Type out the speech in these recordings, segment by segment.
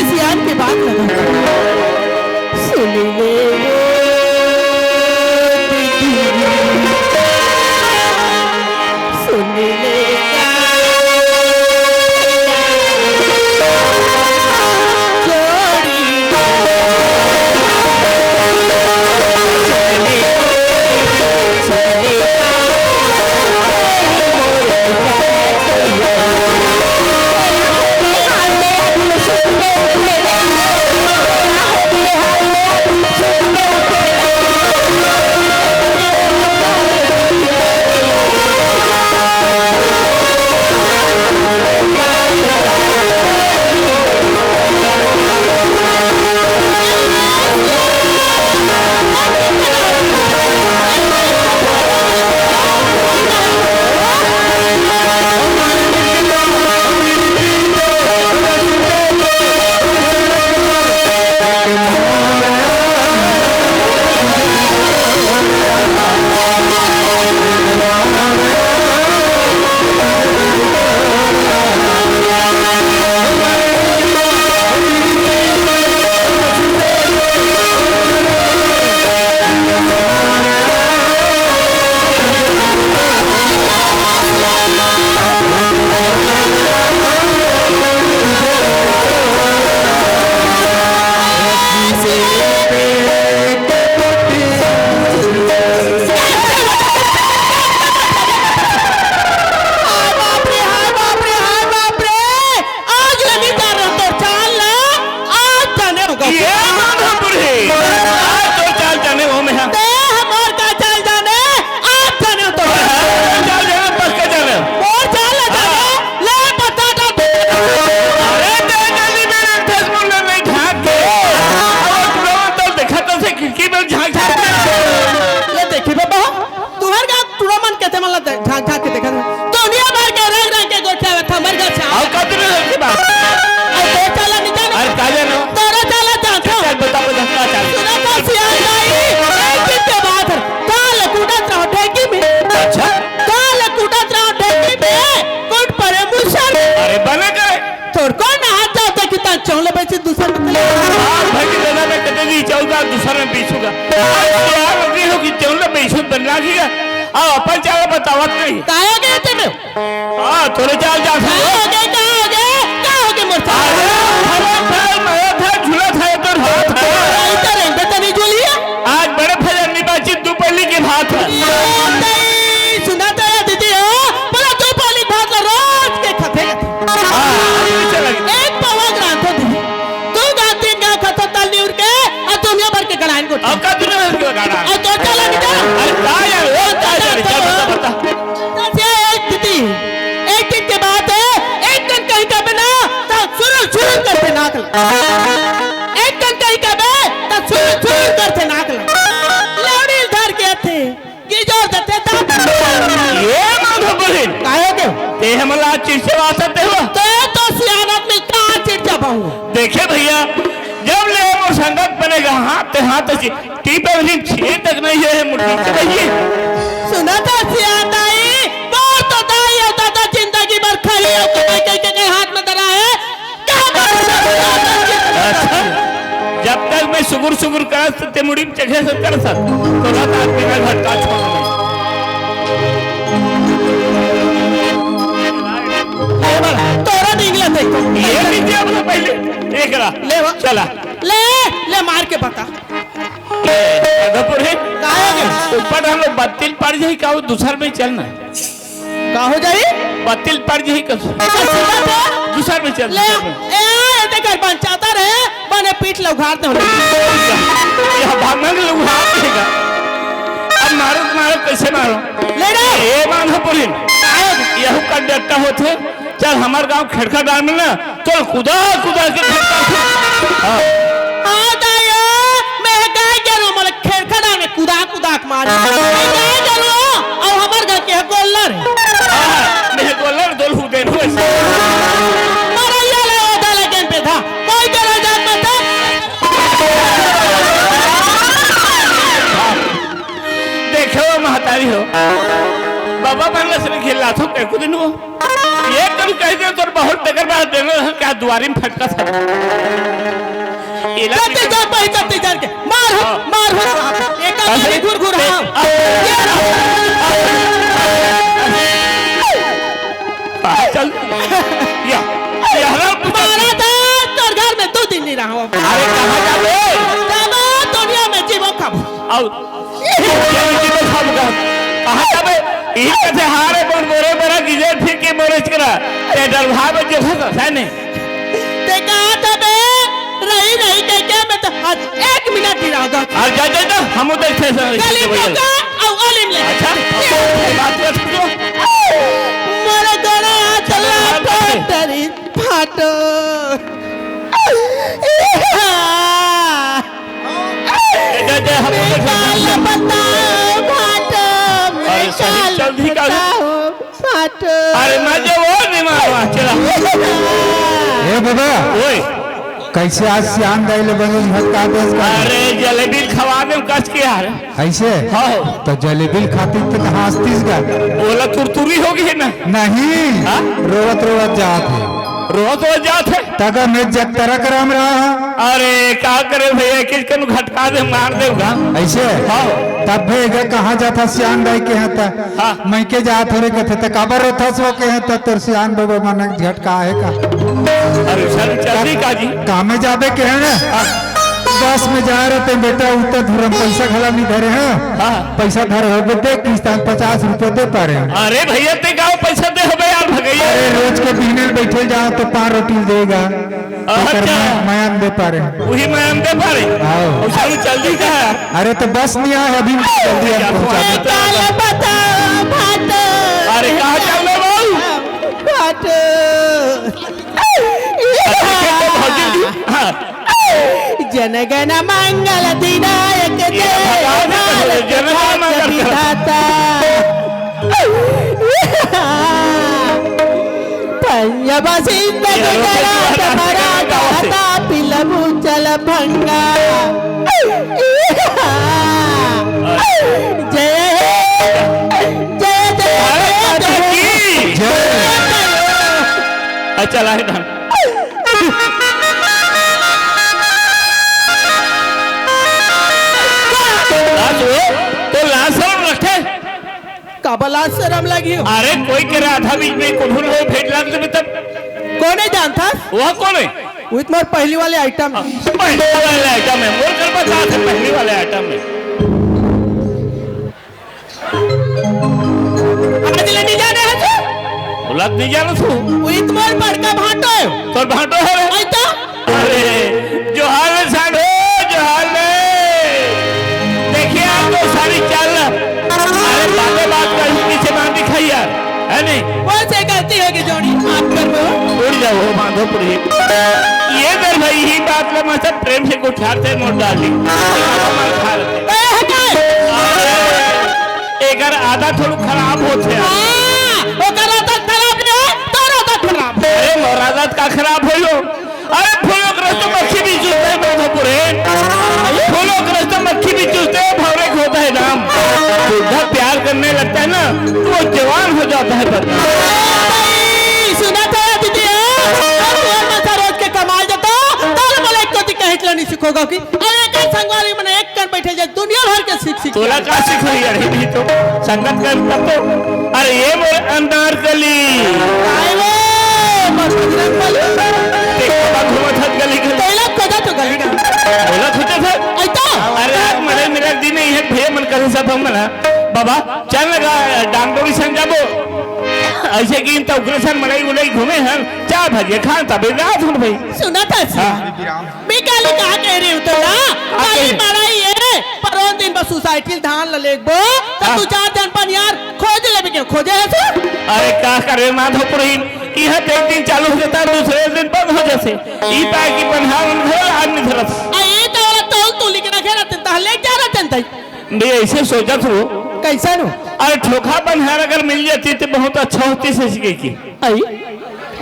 सियान की बात लगा सुन ले सुन ले अपन चाल बतावत नहीं काहे गए तुम थोड़े चाल जा मोरता झूला था तो आज बड़े फजर निबाचित दो पहली के भात सुना तो दीदी हो बोला दो पहली भात रोज के खाते एक पवा ग्रांथ हो दीदी दो गाती का खतो तल न्यूर के और तुम ये भर के गलाइन को अब का तूने भर के गाड़ा और तो चला निकल अरे का यार वो का यार बता एक दीदी एक दिन के बाद एक दिन कहीं का बिना तो शुरू करते नाक एक दिन कहीं का बे तो शुरू करते नाक लौड़ी धर के थे ये जोर देते ये मानो बहन काहे के ते हमला चिड़से वासते हो तो सियानत में का चिड़चा बहु देखे भैया जब ले वो संगत बनेगा हाथ से टीप वाली छे तक नहीं है मुट्ठी से भैया सुना था सियानाई बहुत तो दाई है दादा जिंदगी भर खाली हो के हाथ में धरा है अच्छा जब तक मैं सुगुर कर ते मुड़ी जगह से कर सक तो रात आदमी का घर का छोड़ तोरा निकला देखो ये भी दिया बोला पहले एक रा ले चला ले मार के बता गपुर है काहे ऊपर हम लोग बत्तिल पड़ जाई का वो दूसर में चलना का हो जाई बत्तिल पड़ जाई का दूसर में चल ले ए देख पंचायत रे बने पीठ लउघारते हो यह भागने लोग हाथ देगा अब मारो कैसे मारो ले रे ए मान हो पुलिन यह का डट्टा होते चल हमार गांव खेड़खा गांव में ना चल खुदा के हां दाया मैं गाय करूं मले खेड़खा में कुदा मार गाय करूं और हमार घर के गोल्लर मैं गोल्लर दोल दे हो मारैया ले ओदा लेकिन पे था कोई करा जात मत देखो महतारी हो बाबा बांग्ला से खेल रहा था कई दिन हो एक चल कह दे तोर बहुत टकर बात देना क्या दुआरी में फटका था इला जाते जा भाई जाते जा के मार हो एक आदमी घुर चल या हरा मारा था तोर घर में 2 दिन नहीं रहा हूं। अरे कहां जाबे जाबो दुनिया में जीवो खाबो आओ जीवो खाबो कहां जाबे ई कथे हारे बोल मोरे बरा गिजे ठीक के मोरे करा ए डरवा में जो है नहीं ते कहा था बे रही के क्या मैं तो 1 मिनट ही रहा और जा हम उधर थे गली का औ अलीम ले अच्छा बात कर दो मोरे दोनों हाथ फाटरी फाटो जा हम काल बताओ फाटो अरे सही जल्दी का फाटो अरे मजे वो नहीं मारवा चला ए बाबा ओए कैसे आज सियान दैले बंगल झटका देस का अरे जलेबी खवा में कस के यार ऐसे हाँ तो जलेबी खातिर तो हंसतीस का बोला तुरतुरी होगी ना नहीं हाँ? रोवत रोवत जात है रोज जात है तगा में जग तरह करम रहा अरे क्या करे भैया किसकन घटका दे मार देगा ऐसे हाँ तब भेगा कहाँ जाता सियान दाई के हता हाँ। मैं के जात हो रे कथे त काबर होता सो के हता तोर सियान बाबा मन झटका है का अरे सर जल्दी का जी कामे जाबे के है ना बस में जा रहे थे बेटा उतर धुरम पैसा खला नहीं धरे हैं हाँ पैसा धर हो गए किस्तान 50 रुपए दे पा रहे हैं अरे भैया ते गाँव पैसा दे हो यार भगैया अरे रोज के बिहने बैठे जाओ तो 5 रोटी देगा अच्छा। मैं दे पा रहे हैं वही मैं हम दे पा रहे आओ। उसे जल्दी का है अरे तो बस नहीं आया अभी जल्दी हम पहुंचा दे काल बताओ फाटो अरे कहाँ चल रहे बाबू फाटो जनगण मंगल दिनायक जय जनगण मंगल विधाता पंजाब सिंध गुजरात मराठा पिलबु चल भंगा जय जय जय अच्छा लाए धान तो लाशरम रखे कबला शर्म लगी हो। अरे कोई के आधा बीच में कुछ हो भेट लग तो तब कौन है जानता वह कौन है वो तुम्हारे पहली वाले आइटम पहले वाले आइटम है मोर कर बता थे पहले वाले आइटम में आज ले नहीं जाने है तू उलट नहीं जानो तू वो तुम्हारे बड़का भाटो है तो भाटो है आई तो अरे जो हाल है साडो जो हाल है देखिए आप तो सारी चाल अरे बात कर पीछे बांध दिखाई यार है नहीं वो से गलती होगी जोड़ी माफ कर दो उड़ जाओ माधोपुरी ये दर भाई ही बात में सब प्रेम से उठाते मोड़ डाली ए हटाए एकर आधा थोड़ा खराब होते हैं हां ओ करा तो खराब नहीं तोरा तो खराब अरे मोरादात का खराब होलो अरे फूलों के रास्ते मक्खी भी चूसते हैं माधोपुरे फूलों के रास्ते मक्खी भी चूसते हैं भवरे होता है नाम बुढ़ा प्यार करने लगता है ना तो वो जवान हो जाता है बंदा सुना था दीदी और माथा रोज के कमाल देता ताल बोले को ती कहत नहीं सीखोगा कि अरे के संगवारी में एक कर बैठे जा दुनिया भर के सीख तोला का सिखाई अरे भी तो संगत कर तब तो अरे ये मोर अनारकली आए वो मधुरन वाली देखो घूमत हट गली गली पहला कोदा तो गली ना बोला होते थे आइता अरे आज मरे मेरा दिन नहीं है भैया मन कर सब हम ना बाबा चल लगा डांगडोरी संग जाबो ऐसे की तो उग्रसन मलाई उलाई घूमे हम चार भजे खान तब रात हो भाई सुना था मैं काली कहा कह रही हूं तो ना काली माराई है परों दिन बस सोसाइटी धान लेगबो तो तू 4 दिन पर यार खोज लेबे के खोजे है से अरे का करे माधोपुरी यह एक दिन चालू हो जाता दूसरे दिन बंद हो जाते ई पाए की बंधावन घर आदमी धरत आई तो तू लिख रखे रहते तहले जा रहा जनता मैं ऐसे सोचत हूँ कैसा नो अरे ठोखा बंधार अगर मिल जाती तो बहुत अच्छा होती से सीखे की आई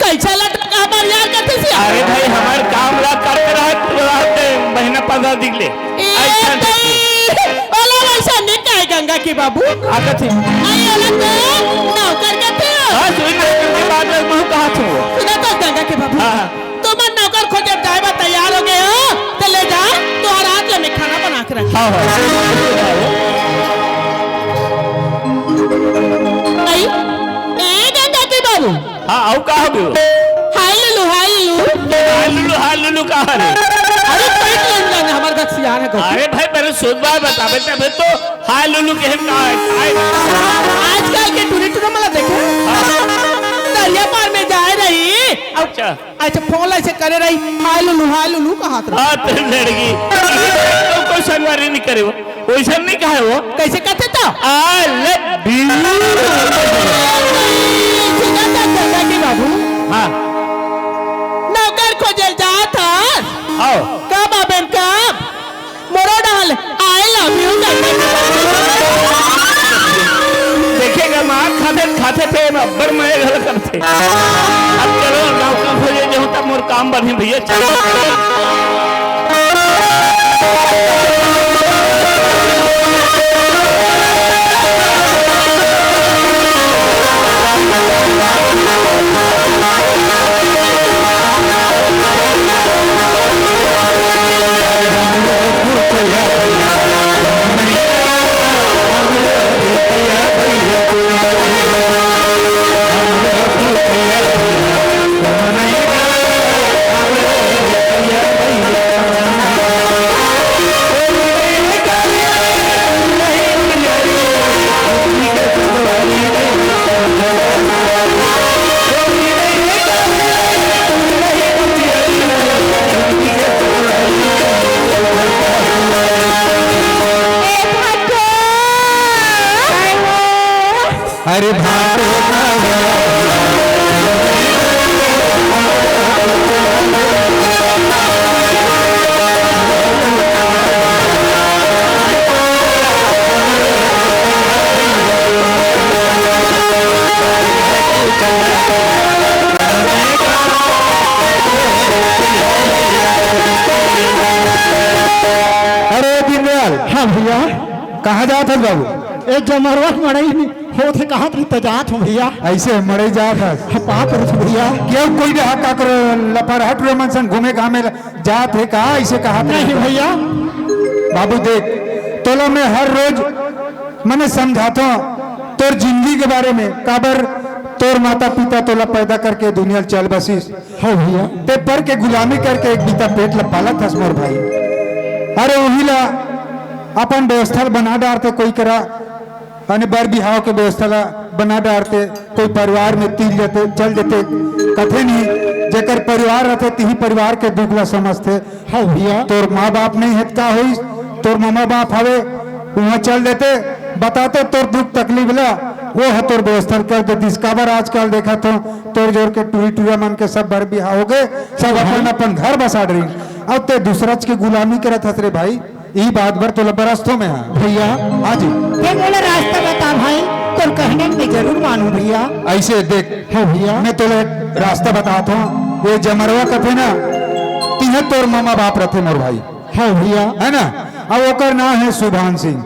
कैसा लटका हमार यार करते से अरे भाई हमारे काम ला करते रहते महीना 15 दिन ले ओला वैसा नहीं कहे गंगा की बाबू आकत है आई अलग नौकर करते हो हां सुन के बाद कहा तू सुना तो गंगा के बाबू हाँ। तुम नौकर खोजे जाए तैयार हो गए हो तो ले जा तो रात में खाना बना के रख हाँ नहीं ए गंगा के बाबू हाँ आओ कहा भी हाय लुलू हाँ लुलू कहा रे अरे पेट लग रहा हमारे घर से यार है अरे भाई पहले सुध बात बतावे तबे तो हाय लुलू के कहा है आजकल के टूरी टूरा मला देखे दरिया पार में जा रही अच्छा अच्छा फोन ऐसे करे रही हाय लुलू कहा था हाँ तेरी लड़की तो कोई संवारी नहीं करे वो वैसा नहीं कहा वो कैसे कहते था आई लव यू बाबू हाँ नौकर खोजल जात आओ कब अबेन कब मोरो डाल आई लव यू देखेगा माँ खाते थे अब्बर मैं घर करते अब चलो गाँव का खोजे जो तब मोर काम बढ़े भैया चलो अरे भाई अरे दीनदयाल हाँ भैया कहाँ जात है बाबू एक जमरवा मड़ई में होते कहा तो जात हूँ भैया ऐसे मरे जात है पाप भैया क्यों कोई रहा का करो लफरहट रोमन घूमे घामे जात है कहा ऐसे कहा नहीं भैया बाबू देख तोलो में हर रोज मैंने समझाता हूँ तोर जिंदगी के बारे में काबर तोर माता पिता तोला पैदा करके दुनिया चल बसीस हाँ भैया पेपर के गुलामी करके एक बीता पेट ला पाला था मोर भाई अरे वही ला अपन व्यवस्था बना डालते कोई करा अने बर बिहाव के व्यवस्था ला बना डालते कोई परिवार में तिल जाते चल देते कथे नहीं जेकर परिवार रहते तिही परिवार के दुख ला समझते हाँ भैया तोर माँ बाप नहीं है का हुई तोर मामा बाप हवे वहाँ चल देते बताते तोर दुख तकलीफ ला वो है तोर व्यवस्था कर देती काबर आजकल देखा तो तोर जोर के टूरी टूरा मन के सब बर बिहाव हो गए सब अपन अपन घर बसा रही अब ते दूसरा के गुलामी करत हस रे भाई यही बात भर तो बरस्तों में है भैया आज ये बोले रास्ता बता भाई तो कहने में जरूर मानू भैया ऐसे देख हाँ भैया मैं तो रास्ता बताता हूँ ये जमरवा कथे ना तीहे तोर मामा बाप रहते मोर भाई हाँ भैया है ना अब ओकर नाम है सुभान सिंह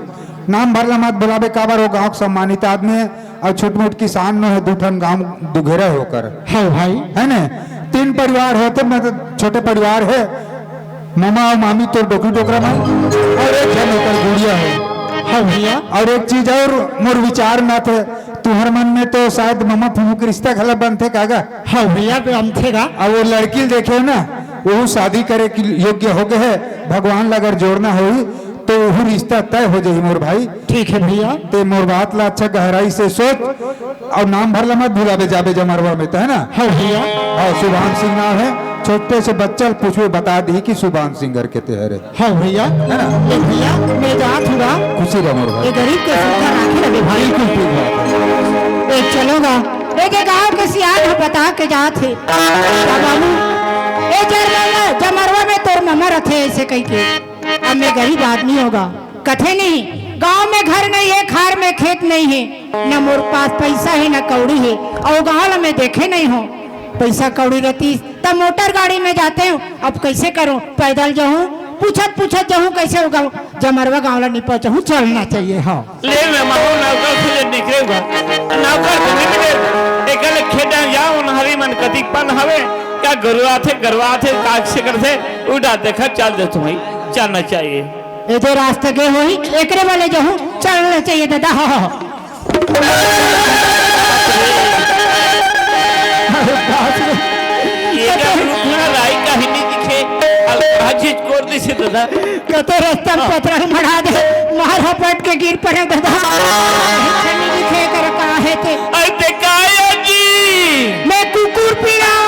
नाम भरला मत बुलावे काबर वो गाँव सम्मानित आदमी है और छोट मोट किसान में है दूठन गाँव दुघेरा होकर हाँ भाई है ना 3 परिवार होते मतलब छोटे परिवार है मामा और मामी तो डोकरी डोकरा में और एक है होकर गुड़िया है हाँ भैया और एक चीज और मोर विचार ना थे तुम्हारे मन में तो शायद मामा फूफू के रिश्ता खला बनते कागा हाँ भैया पे हम थे गा अब वो लड़की देखे ना वो शादी करे की योग्य हो गए है भगवान अगर जोड़ना हो तो वो रिश्ता तय हो जाए मोर भाई ठीक है भैया ते मोर बात ला अच्छा गहराई से सोच और नाम भरला मत भुलावे जाबे जमरवा में तो है ना हाँ भैया और सुभान सिंह नाम है छोटे से बच्चा पूछो बता दी कि सुभान सिंह के तेहरे हाँ भैया है ना ये भैया मैं जात हूँ गा खुशी रहो मोर भाई ये गरीब के सुविधा राखी रहे भाई बिल्कुल ठीक बात है। एक चलोगा एक गाँव के सियान है बता के जात है बाबू ए जमरवा में तोर ममा रथे ऐसे कही के अब मैं गरीब आदमी होगा कथे नहीं गांव में घर नहीं है खार में खेत नहीं है न मोर पास पैसा है न कौड़ी है और गाँव में देखे नहीं हो पैसा कौड़ी रहती तब मोटर गाड़ी में जाते हूँ अब कैसे करूँ पैदल जाऊँ पूछत जाऊँ कैसे होगा जमरवा गाँव ला नहीं पहुँचूँ चलना चाहिए हाँ ले मैं माहौल नौकर खुले निकलेगा नौकर तो नहीं मिले एकल खेड़ा जाओ हरी मन कतिपन हवे क्या गरुआ थे काग से करते उड़ा देखा चल दे तुम्हें चलना चाहिए ये जो रास्ते के होई एकरे वाले जो हूँ चलना चाहिए दादा। हो ये क्या रुकना राई का ही नहीं दिखे अलकाजी कोर दी से दादा कतो रास्ता में पत्थर मढ़ा दे मार हपट के गिर पड़े दादा नहीं दिखे कर का है ते अरे काया जी मैं कुकुर पी रहा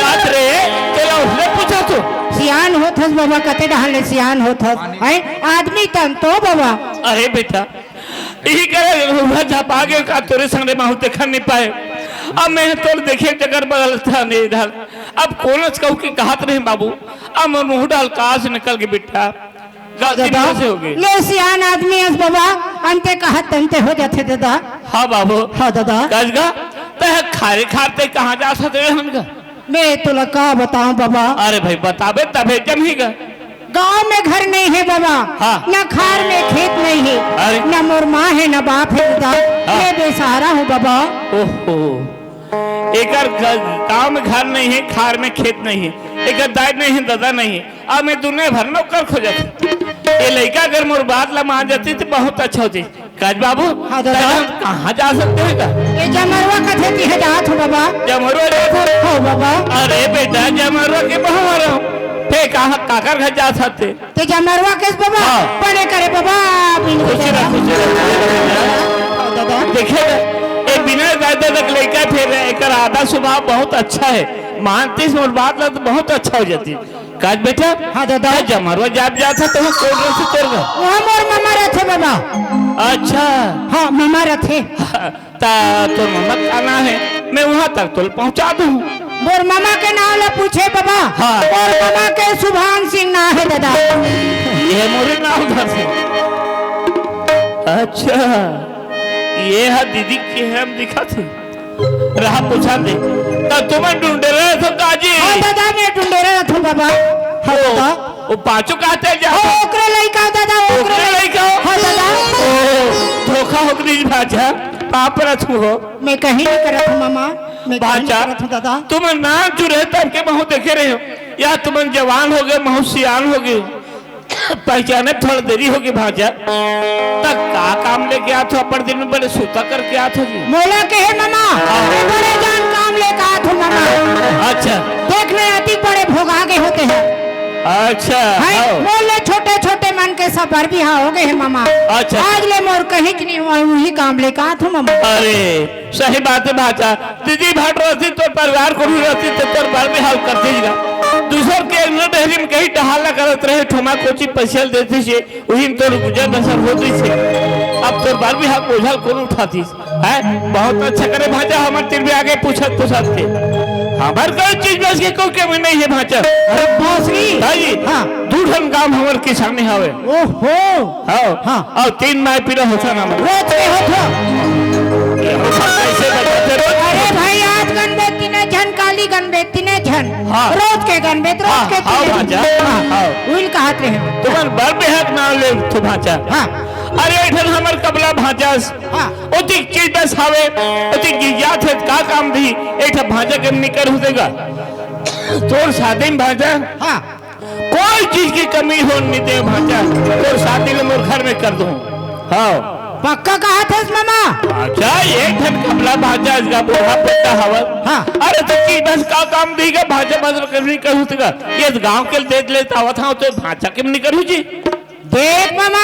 बात रे चलो उसने पूछा तो सियान होथस बाबा कते डाले सियान होथस है आदमी तन तो बाबा। अरे बेटा यही करे हुआ झापा के का तोरे संगे माहू देखा नहीं पाए अब मैं तोर देखे जगर बगल था नहीं इधर अब कौनस कहू के कहत नहीं बाबू अब मैं मुंह डाल कहाँ से निकल के बेटा गलती कहाँ से हो गई ले सियान आदमी है बाबा अंते कहत तंते हो जाते दादा। हाँ बाबू हाँ दादा कसगा तह खारे खाते कहाँ जा सकते हनगा मैं तुला का बताऊं बाबा। अरे भाई बताबे तबे जमीगा गांव में घर नहीं है बाबा हाँ। न खार में खेत नहीं है अरे। न मोर माँ है न बाप है दादा मैं बेसहारा हूँ बाबा। ओहो एकर गांव में घर नहीं है खार में खेत नहीं है एकर दाई नहीं है दादा नहीं है अब मैं दुनिया भर नौकर खोजत ये लड़का अगर मोर बात ला मान जाती तो बहुत अच्छा होती काज बाबू हाँ दादा। कहाँ जा सकते हैं का ये जमरवा कथे की हजात हो बाबा। जमरवा जाता हो बाबा अरे बेटा जमरवा के बहु आ रहा हूँ फे कहाँ काकर घर जा सकते ते जमरवा किस बाबा हाँ। पढ़े करे बाबा खुशी हाँ दादा देखिएगा ये बिना ज्यादा तक लेकर फिर एक आधा स्वभाव बहुत अच्छा है मानती और बात लग बहुत अच्छा हो जाती काज बेटा हाँ दादा। जमरवा जाप जाता तो वो कोड से तोड़ गया वहाँ मोर मामा रहते बाबा। अच्छा हाँ मामा रहते ता तो मम्मा खाना है मैं वहाँ तक तो पहुँचा दूँ मोर मामा के नाम ला पूछे बाबा। हाँ। मोर मामा के सुभान सिंह ना है दादा। ये मोरे नाम घर से अच्छा ये है दीदी के हम दिखा थे रहा पूछा दे तब तुम्हें ढूंढे रहे थे काजी हाँ दादा मैं ढूंढे रहा था बाबा। हाँ दादा वो पांचों कहते जा ओ ओकरे लइका दादा ओकरे लइका हाँ दादा ओ धोखा हो गई भाजा पाप रथू हो मैं कहीं नहीं कर रहा था मामा मैं कहीं नहीं भाजा कर रहा था दादा। तुम नाम जुड़े तब के महू देखे रहे हो या तुम जवान हो गए महू सियान हो गए पहचाने थोड़ा देरी होगी भाजा तक का काम लेके आते हो अपन दिन में बड़े सूता करके आते हो जी मोला के है मामा मैं बड़े जान काम लेकर आया था मामा। अच्छा देखने अति बड़े भोगागे होते हैं अच्छा है आओ। मोले छोटे छोटे मन के सब भर भी हाँ हो गए हैं मामा। अच्छा। आज ले मोर कहीं की नहीं हुआ वही काम लेकर आया था मामा। अरे सही बात है भाचा दीदी भाट रहती तो परिवार को भी रहती तो तोर बार में हाल कर दीजिएगा दूसर के डेहरी में कहीं टहाला करत रहे ठोमा कोची पैसा देती से वही में तोर गुजर बसर होती से अब तोर बार भी हाल बोझल कौन उठाती है बहुत अच्छा करे भाजा हमारे तीन भी आगे पूछत के हमार कोई चीज बस के कोई कमी नहीं है भाचा अरे बासुरी भाई हाँ। दूधन काम हमार किसानी हवे ओहो हाँ हाँ। और 3 माह पीरा होता ना रोज के होतो कैसे बचाते रोज अरे भाई आज गणबेती ने झन काली गणबेती ने झन हाँ। रोज के गणबेत हाँ, रोज के हाँ, भाजा, हाँ। उइल कहते हैं तुम्हार बर बेहक नाम ले तो भाचा हाँ अरे इधर हमर कबला भाचास हाँ। ओती चीज बस हवे ओती गियात है का काम भी एठा भाजा के निकर हो देगा तोर शादी में भाजा हाँ कोई चीज की कमी हो नहीं दे भाजा तोर शादी में मोर घर में कर दूं हाँ पक्का कहा था मामा। अच्छा एक ठन कबला भाजा इसका बूढ़ा पट्टा हवा हाँ। अरे तो चीज बस का काम देगा भाजा बदल करनी कहूँ तेगा ये गांव के दे लेता हुआ था तो भाजा के निकलू जी देख मामा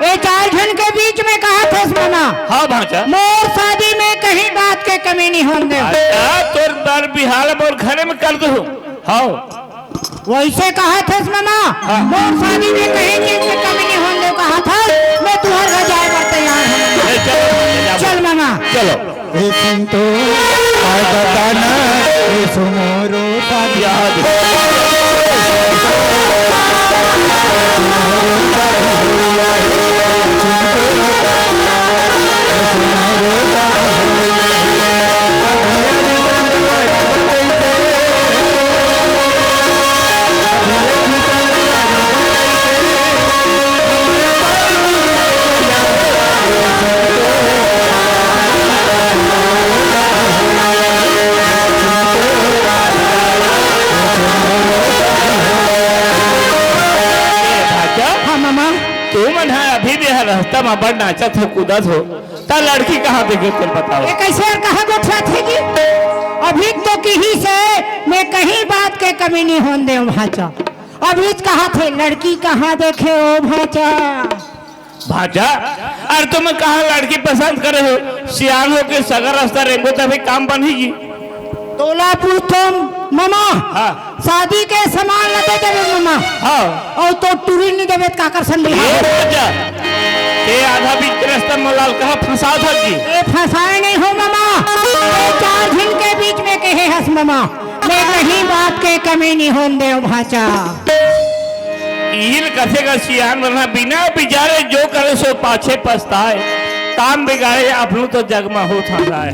ये 4 जन के बीच में कहा था मामा हाँ भाजा मोर शादी में कहीं बात के कमी नहीं होंगे। अच्छा तोर दर बिहार मोर घरे में कर दो हाँ वैसे कहा था मामा मोर शादी में कहीं चीज की कमी नहीं होंगे कहा था मैं तुम्हारे घर जाए पर तैयार हूँ। ए, चलो चल मामा चलो ए सुनतो आय बताना ए सुमोरो याद रास्ता में बड़ नाचत हो कूदत हो ता लड़की कहाँ देखे तुम बताओ। ये कैसे और कहाँ गोठा थे जी? अभी तो कहीं से मैं कहीं बात के कमी नहीं होने दे भाचा। अभी कहा थे लड़की कहाँ देखे ओ भाचा? भाजा अरे तुम कहाँ लड़की पसंद करे हो? सियान हो के सगर रास्ता रेंगो तभी काम बनेगी। तोलापुर तुम मामा हाँ शादी के सामान न दे देवे मामा। हाँ और तो टूरी नहीं देवे का कर सन ये भाजा ये आधा बीच के रास्ता मोलाल कहाँ फंसा था जी? ए फंसाए नहीं हो मामा। ए 4 दिन के बीच में कहे हस मामा। मैं कहीं बात के कमी नहीं होने दे भाचा। ईल कथे का सियान बना बिना बिचारे जो करे सो पाछे पछताए काम बिगाड़े अपनों तो जगमा हो था है।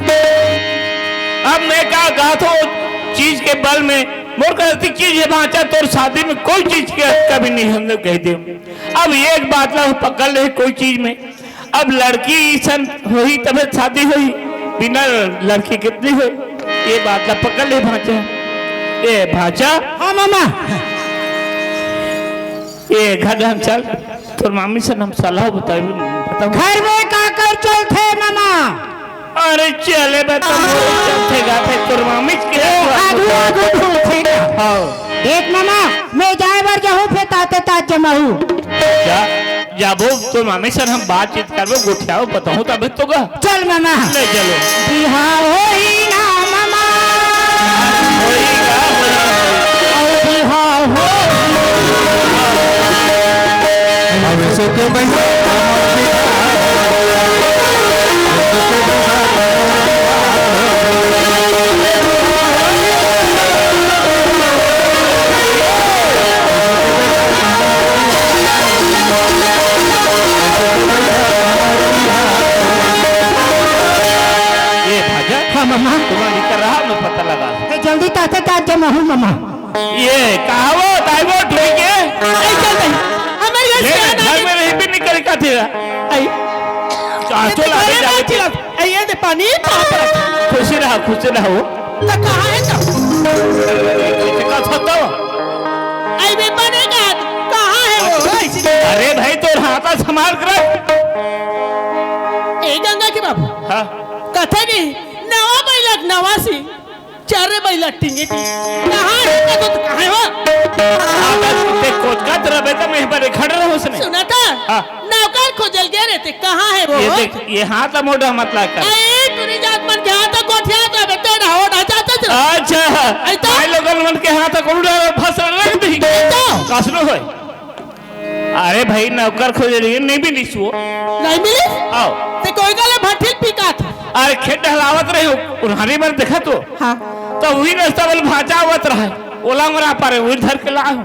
अब मैं क्या कहा तो चीज के बल में मोर कहती चीज है भाचा तोर शादी में कोई चीज के कभी नहीं हम लोग कह दे। अब एक बात ना पकड़ ले कोई चीज में। अब लड़की सन हुई तब शादी हुई बिना लड़की कितनी हुई ये बात ना पकड़ ले भाचा। ए भाचा हाँ मामा ये घर हम चल तोर मामी से हम सलाह बताओ। घर में का कर चलते मामा? अरे चले बता चलते गाते तोर मामी के आगू आगू ढूंढते ना। हाँ देख मामा मैं जाए बार जाऊँ फिर ताते तात जमाऊ। जा जाबो तो मामी सर हम बातचीत करबो गोठियाओ बताऊं तब तो गा चल मामा ले चलो बिहाव होई ना मामा। होएगा और बिहाव हो अब से के भैया ये भाजा हाँ मामा तुम्हारी कर रहा मैं पता लगा। ए, जल्दी ताते तात जमाऊ मामा। ये कहावो दाइवो ठीक है आई चल भाई हमारे घर ले से आना घर में रही भी निकल का तेरा आई काटो लागे जाके आई ये दे पानी पाप रख खुशी रहो तो कहाँ है तो का छतो आई बे बनेगा कहाँ है वो ऐसी अरे भाई तोर हाथा संभाल कर ए गंगा के बाबू हां कथे नहीं नवा बैलक नवासी चारे बैलक टिंगे कहाँ है तो कहाँ है वो ते कोच का तरह बेटा मैं पर खड़ रहा हूं उसने सुना था हाँ। नौकर खोजल गए रहते कहाँ है वो ये देख ये हाथ मोटा मत ला कर ए तुरी जात मन के हाथ कोठिया तो बेटे ना हो ना जाता चल अच्छा ऐसा? भाई लोगन मन के हाथ कोड़ा फसल रख दी ऐसा? कसनो होय अरे भाई नौकर खोज रही नहीं भी निसो नहीं मिली आओ ते कोई गले भट्टिल पिका था अरे खेत हलावत रहे उन्हारी बार देखा तो हाँ तो वही रास्ता वाले भाजा आवत रहा ओला मरा पारे वही धर के ला हूं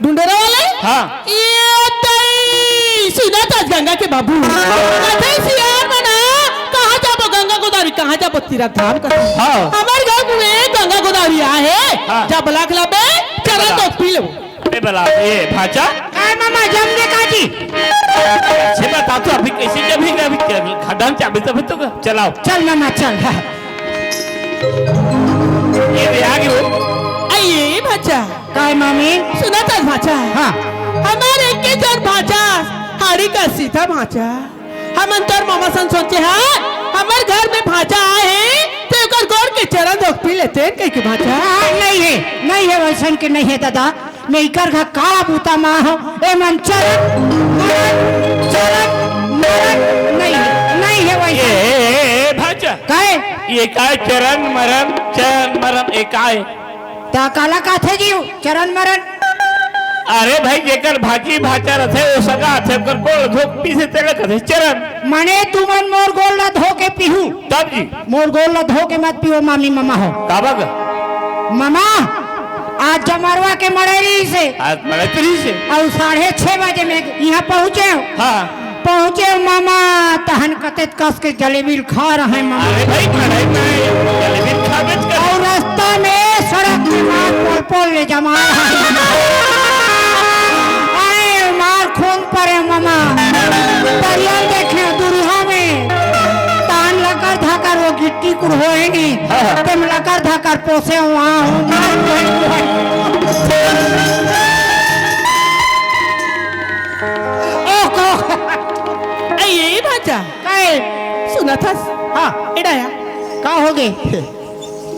ढूंढेरा वाले हां ये तई सुना था गंगा के बाबू कथे सियार मना कहाँ जाबो गंगा गोदावरी कहाँ जाबो तीर्थ धाम कर हाँ। हमारे गांव में गंगा गोदावरी आहे हाँ। जा बलाक लाबे चला तो पी लो अरे बला ये भाजा काय मामा जम दे काजी। से बता तो अभी कैसे जब ही अभी खदान चाबी तब तो चलाओ चल मामा चल हाँ। ये भी आ गयो आइए भाचा काय मामी सुना था भाचा हाँ हमारे के जन भाचा हाड़ी का सीधा भाचा हम अंतर मामा सन सोचे हाँ हमारे घर में भाचा आए तो ओकर गोर के चरण धोक पी लेते हैं कहीं की भाचा नहीं है वैसन के नहीं है दादा नहीं कर घा का बूता माँ हो ए मन चरण नहीं है वैसा ये भाजा काय ये काय चरण मरण एक काय ता काला का थे जी चरण मरण। अरे भाई जेकर भाची भाचा रथे वो सगा थे कर को धोक पी से तेरे कथे चरण मने तुमन मोर गोल ला धो के पीहू तब जी मोर गोल ला धो के मत पियो मामी मामा हो काबा का मामा आज जमरवा के मड़ेरी से आज मरे तरी से और 6:30 बजे में यहाँ पहुँचे हाँ मामा तहन कतेत कस के जलेबी खा रहे मामा। अरे भाई खड़ाई में जलेबी खाबे कर और रास्ता में सड़क में मार पोल पोल ले जमा आए मार खून पर है मामा दरियल देखे दुरिया में तान लकर धाकर वो गिट्टी कुर होए नहीं तुम लकर धाकर पोसे वहाँ इड़ा या का हो गए?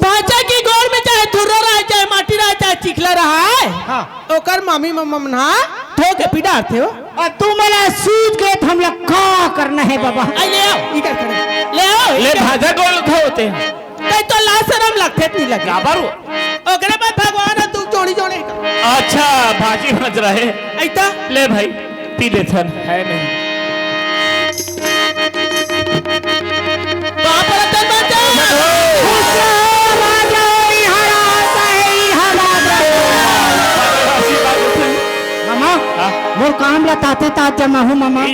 भाचा की गोड़ में चाहे धुर्रा रहा चाहे माटी रहा चाहे चिखला रहा है हाँ। ओकर मामी ममना धो के पिडारते हो। और तू मला सूझ गए तो हम लोग का करना है बाबा? आई ले आओ इधर करे ले आओ ले भाजा गोल होते हैं कई तो ला शरम लगते नहीं लगे गाबर हो। ओकरे बाद भगवान तू जोड़ी जोड़े अच्छा भाजी भज रहे ऐता ले भाई पी ले थन है नहीं बाप रतन बचा मामा मोर काम लताते तात जमा हूँ मामा।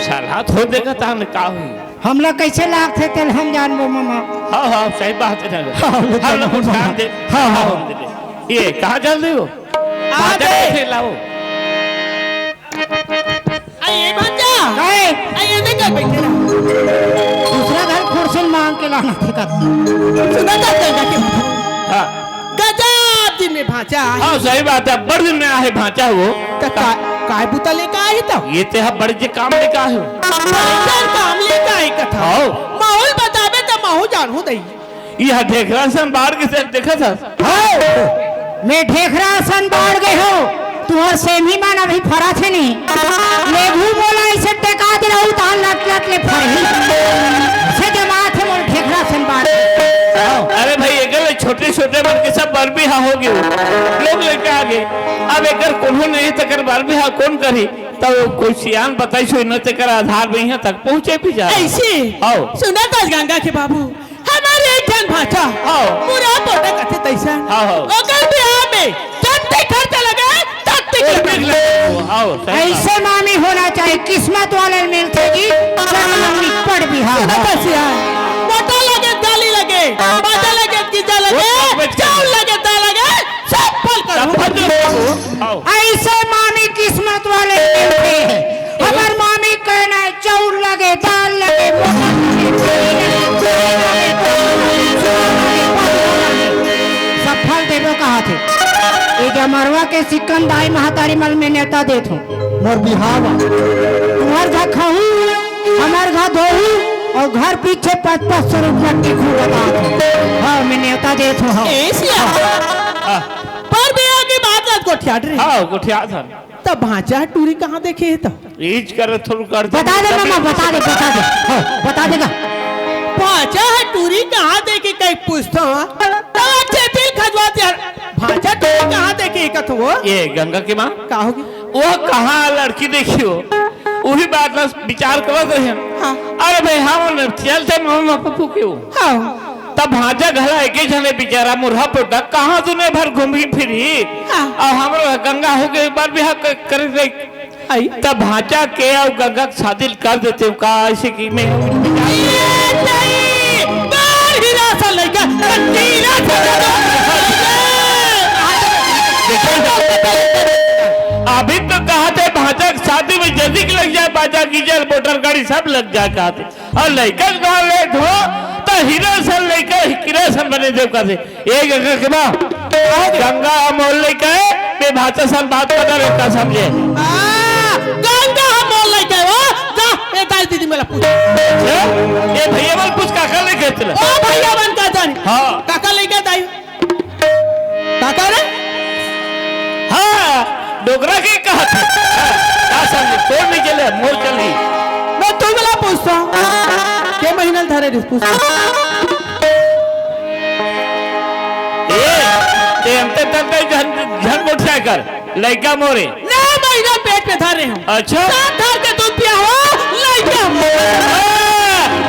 साला थोड़ देगा तान का हुई हम लोग कैसे लाग थे तेल हम जानबो मामा। हाँ हाँ सही बात है हम लोग कुछ काम दे हाँ, हाँ। हम दे दे। ये कहाँ चल रही हो भाजा कैसे लाओ आई बचा गए आई नहीं कर बैठे रहा दूसरा घर खुर्सी मांग के लाना थे का। सुना था गंगा के हाँ गजब दिन में भाचा हाँ सही बात है बड़ दिन में आए भाचा वो तो काय बुता लेके आई तो ये ते बड़े जे काम लेके आए हो भाईजान काम लेके आई कथा हाँ। माहौल बताबे तो माहू जानू दई यह ढेकरा सन बाहर के से देखा था मैं ढेखरा सन बाढ़ गए हो तुम्हार सेम ही मान अभी फरा थे नहीं लेघू बोला इसे टेका दे रहू तान लट लट ले फरही से जमा थे मोर ढेखरा सन बाढ़। अरे भाई एक छोटे छोटे बन के सब बार भी हो गए लोग लेके आ गए अब एक कोनो नहीं तकर बार भी कौन करी तो कोई सियान बताई सो न तकर आधार में यहाँ तक पहुँचे भी जा ऐसे आओ। सुना था गंगा के बाबू हमारे एक जन भाचा आओ। पूरा पोटा कथे तैसा आओ। ओकर बियाह में जत्ते खर्च लगे तत्ते आओ ऐसे मामी होना चाहिए किस्मत वाले मिलते जी मम्मी पड़ भी हाँ मोटा लगे दाली लगे बाजा लगे गिजा लगे चावल लगे दाल लगे सब फल करो ऐसे मामी किस्मत वाले मिलते हैं। हमार मामी कहना है चावल लगे दाल लगे सब फल देवो कहा थे ये जमरवा के सिक्कन दाई महातारी मल में नेता देत हूँ मोर बिहावा तुम्हार घर खाऊ हमार घर धोऊ और घर पीछे 500 रुपया टिकू बता हाँ मैं नेता देत हूँ हाँ। पर बियाह की बात रात को ठियाड रही हाँ गुठिया था तब भाचा टूरी कहाँ देखे है तो रीच कर थोड़ा कर बता दे मामा बता दे हाँ, बता देगा भाचा है टूरी कहाँ देखे कहीं पूछता तो अच्छे दिल खजवाते यार भाचा टूरी कहाँ देखे कथ वो ये गंगा की माँ का होगी वो कहाँ लड़की देखी हो वही बात ना विचार कर रहे हैं हाँ अरे भाई हम चलते मम्मा पप्पू क्यों हाँ तब भाजा घला एक ही जने बेचारा मुर्हा पोटा कहाँ दुनिया भर घूमी फिरी हाँ। और हमरो गंगा हो गए बार बिहार कर रही आई तब भाजा के और गंगा की शादी कर देते हो का ऐसे की मैं अभी तो कहा थे भाजा की शादी में जल्दी लग जाए बाजा गीजर मोटर गाड़ी सब लग जाए कहा थे और लड़का गाँव लेट हो तो हीरो सन लेकर हीरो सन बने देव का थे ये गंगा के माँ गंगा मोल लेकर मैं भाषा सन बात करता रहता समझे गंगा हम बोल रहे थे वो जा ये दाई दीदी मेरा पूछ ये भैया बल कुछ काका लेके चले ओ भैया बन का जानी हाँ काका लेके दाई काका रे हाँ डोगरा के कहा था क्या समझे तोड़ नहीं चले मोर चली मैं तुम्हें पूछता हूँ के महीना धरे रिस पूछता ये हमते तक झन मोटरसाइकिल लड़का मोरे ना महीना पेट में धरे हूँ अच्छा साथ धर के दूध पिया हो लड़का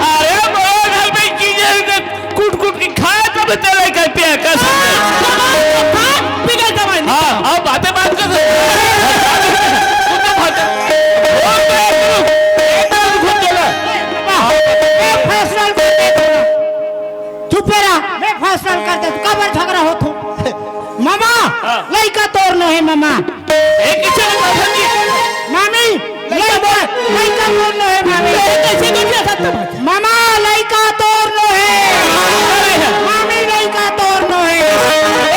अरे मोर घर में चीजें कूट कूट के खाया तब तो लड़का पिया कर बिगड़ दवाई हाँ अब बातें बात कर मैं फैसला कर दे कबर झगड़ा हो तू मामा लड़का तोड़ना है मामा मामी लड़का तोड़ना है मामी मामा लड़का तोड़ना है मामी लड़का तोड़ना है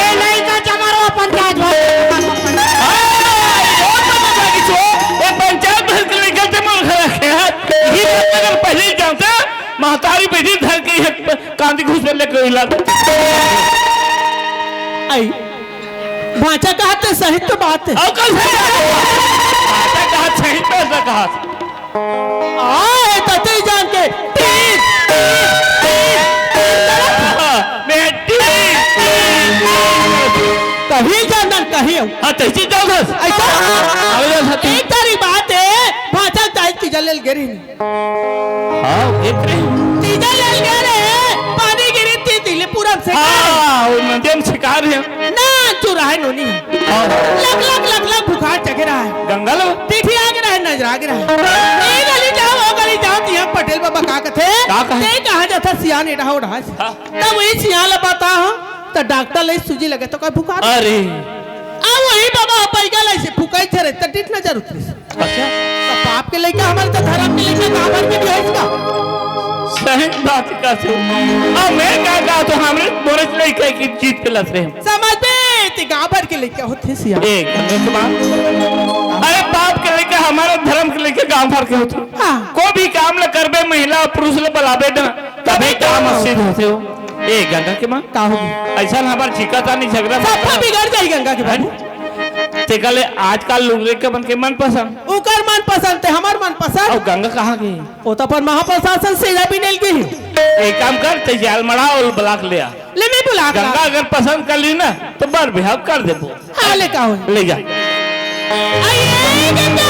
ए लड़का जमरो पंचायत पंचायत पहले जानता महतारी बेटी धर के नहीं है कांदी घुस में लेकर हिला आई भाचा कहते सही तो बात है। और कल कहा सही पैसा कहा आए तते जान के तीन कहीं जानन कहीं हूँ। हाँ तैसी जाओ बस ऐसा एक तारीख बात है भाचा ताई तीजा लेल गिरी हाँ देख रहे हो तीजा लेल गिरे पानी गिरी थी दिले पूरा से हाँ वो नदी में शिकार है ना चुरा है नोनी लग बुखार चढ़ रहा है गंगा लो तिथि आ रहा है नजर आ रहा है ये गली जाओ वो गली जाओ तिया पटेल बाबा का कथे ते कहा जाता सियान एड़ा हो रहा है तब वही सियान लबाता हूं तो डॉक्टर ले सूजी लगे तो कोई बुखार अरे आ वही बाबा पैगा ले से फुकाई छरे त टिट नजर उतरी अच्छा तो पाप के लेके हमारे तो धर्म के लेके काबर के भी है इसका सही बात का से अब मैं क्या कहा तो हमरे बोरस लेके की चीज पे लस रहे हैं समझ में ते गाबर के लेके होते सियान एक अरे पाप के लेके हमारे धर्म के लेके गांव भर के होते हां को भी काम न करबे महिला पुरुष ले बलाबे न तभी काम सिद्ध होते हो ए गंगा के मां का होगी ऐसा हमार छिकाता नहीं झगड़ा सब बिगड़ जाई गंगा के बाबू ते कले आजकल लोग के मन के मन पसंद ओकर मन पसंद थे हमार मन पसंद और गंगा कहाँ गई ओ तो पर महाप्रशासन से भी नहीं गई एक काम कर ते जाल मड़ा और ब्लॉक ले आ ले मैं बुला गंगा अगर पसंद कर ली ना तो बार बिहाव कर दे वो हां ले का हो ले जा आइए गंगा